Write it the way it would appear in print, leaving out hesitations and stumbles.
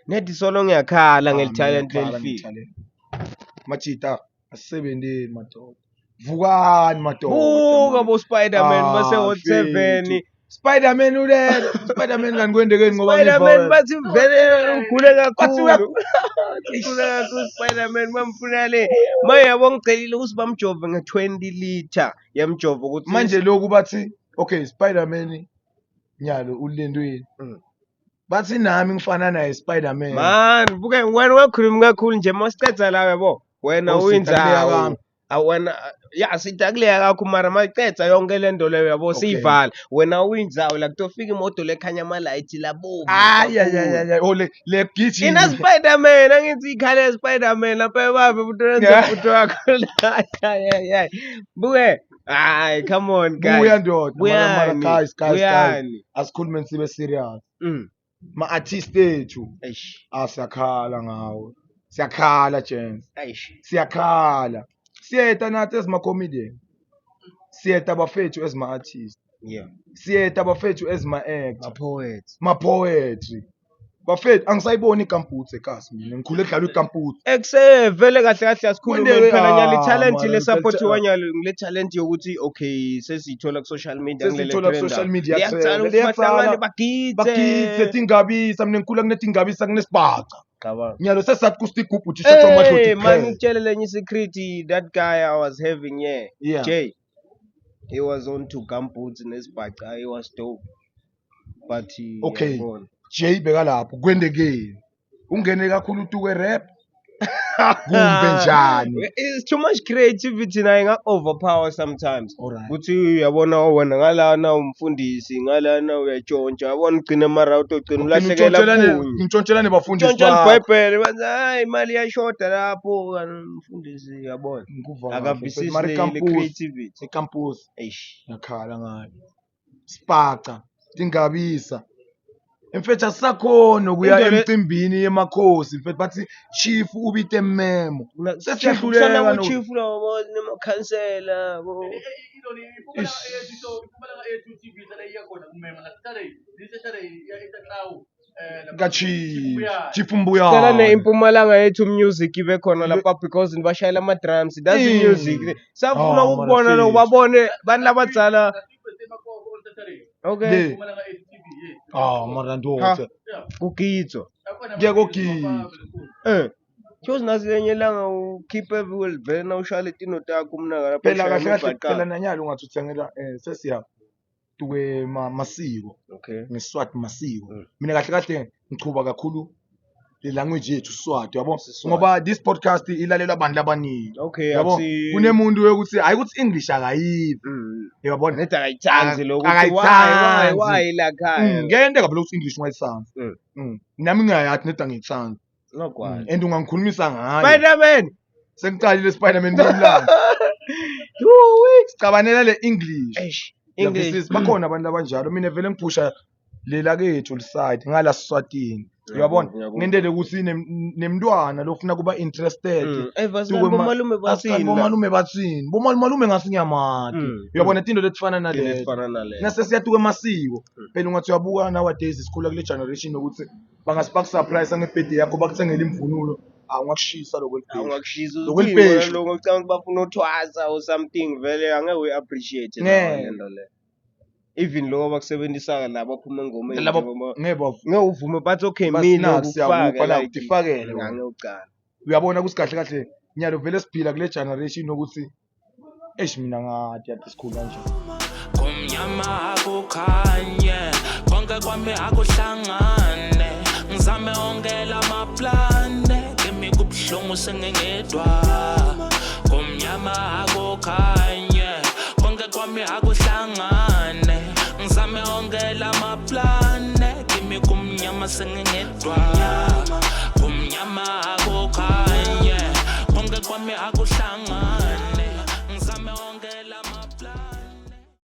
nethi solo ngiyakhala ngeltalent lelifile. Machita asebenzeni madoda. Vukani madoda. Buka bo Spider-Man base Hot 7. Spider-Man ulele. Spider-Man kanti kwendekeni ngoba Spider-Man bathi vele ukhule kakhulu. Ukhule kakhulu Spider-Man bamfuna le. Manje yabo ngicelile ukuthi bamjove nge-20 liter yamjova ukuthi manje lokhu bathi okay Spider-Man nyalo ulendweni. Bathi nami ngifana naye Spider-Man. Man, buke wena wakhuluma kakhulu nje masiqedza la yabo. Wena uyinzawo. Awena ya sidakuleya kakho mara maqedza yonke lento leyo yabo siyivala. Wena uyinzawo la kutofika imoto lekhanya ama light labovu. Ay ole le giji. Ina Spider-Man angithi ikhale Spider-Man lapha ebabe uburenze futhi wakho. Buke hayi come on guys. Buya ndoda. Mara guys. Asikhulume sibe serious. Ma artist ethu asiyakhala ngawo. Siyakhala James. Siyakhala. Siyeta nathi as ma comedian. Siyeta abafethu as ma artist. Yeah. Siyeta abafethu as ma actor. Ma poetry. Bafethu angisayiboni ikamputse kasi mina ngikhule edlala ikamputse. Eksevele kahle asikhulume phela nyali talent le support wanyalo ngile talent yokuthi okay sesithola ku social media ngile trend. Bagidze tingabisa mina ngikhula kunetingabisa kunesibhaca. Nyalo sesathi kustigubhu uthi sethu amadloti. Hey man ngitshele lenye secret that guy I was having Jay. He was on to gumboots nesibhaca he was dope. But okay. Jay beka lapho kwendekeni. Ungene kakhulu utuke rap. Kumbe njani? It's too much creativity na inga overpower sometimes. Uthi uyabona wena ngalana umfundisi ngalana uyatshontsha yabona ugcina mara utogcina ulahlekela kunye. Ngitshontshelane bafundisi bakho. Bible bathi hayi imali yashoda lapho umfundisi yabona. Akavisisi le creativity. Campus. Yakhala ngayo. Sparta tingabisa. Mfethu asisakhona ukuya emcimbini yemakhosi mfethu bathi chief ubite memo sesiyahluleka no chief lawo nemakhansela bo chief mbuya cela neimpumalanga yethu music ibe khona lapha because nibashayela ama drums that's the music safuna ukubona lo babone bantu labadzala okay Marando kugidzo kugidzo chose nasenye langa ukeep everywhere vele na ushaya letino takho umnaka lapha phela kahle phela nanyalo ungathi uthengela sesiya tuke masiko ngeSwati masiko mina kahle ngichuba kakhulu le language yethu Swati yabo ngoba this podcast ilalelwa abantu abaningi yabo kunemuntu ukuthi hayi ukuthi English akayivi yabona neta akayithanzi lokuthi why la khaya ngiyende kabe ukuthi English wayisanza nami ngiyayathi neta ngiyithanza nokwani and ungangikhulumisa ngayo Spider-Man sengiqalile Spider-Man ngomlando 2 weeks cabanela le English bakhona abantu abanjalo mina vele ngiphusha lela kethu liside ngala Swatini uyabona ngendele ukuthi nemntwana lofuna kuba interested bomalume bathini bomalume ngasinyamati uyabona into letifana nale nase siyatuka emasiko phela ungathi uyabuka nowadays isikhula kule generation ukuthi bangaspark surprise ngebirthday yakho bakuthengela imvunulo awungakushisa lokwelipesha lokho ucanga bafuna uthwasa or something vele angeke we appreciate lento le even lo abakusebenzisa labo aphuma engomeni ngeuvume bathi okay mina ukufaka la utifakele ngangeucala uyabona kusikahle kahle nyalo vele siphila kule generation ukuthi mina ngathi yathi sikhulu kanje kumnyama akukhanye konke kwami akuhlangane ngizame ongela amaplane kimi kubhlungu sengengedwa kumnyama akukhanye konke kwami akuhlangane ngizame ongela amaplane kimi kumnyama sengengedwa kumnyama akukhanye konke kwami akuhlangane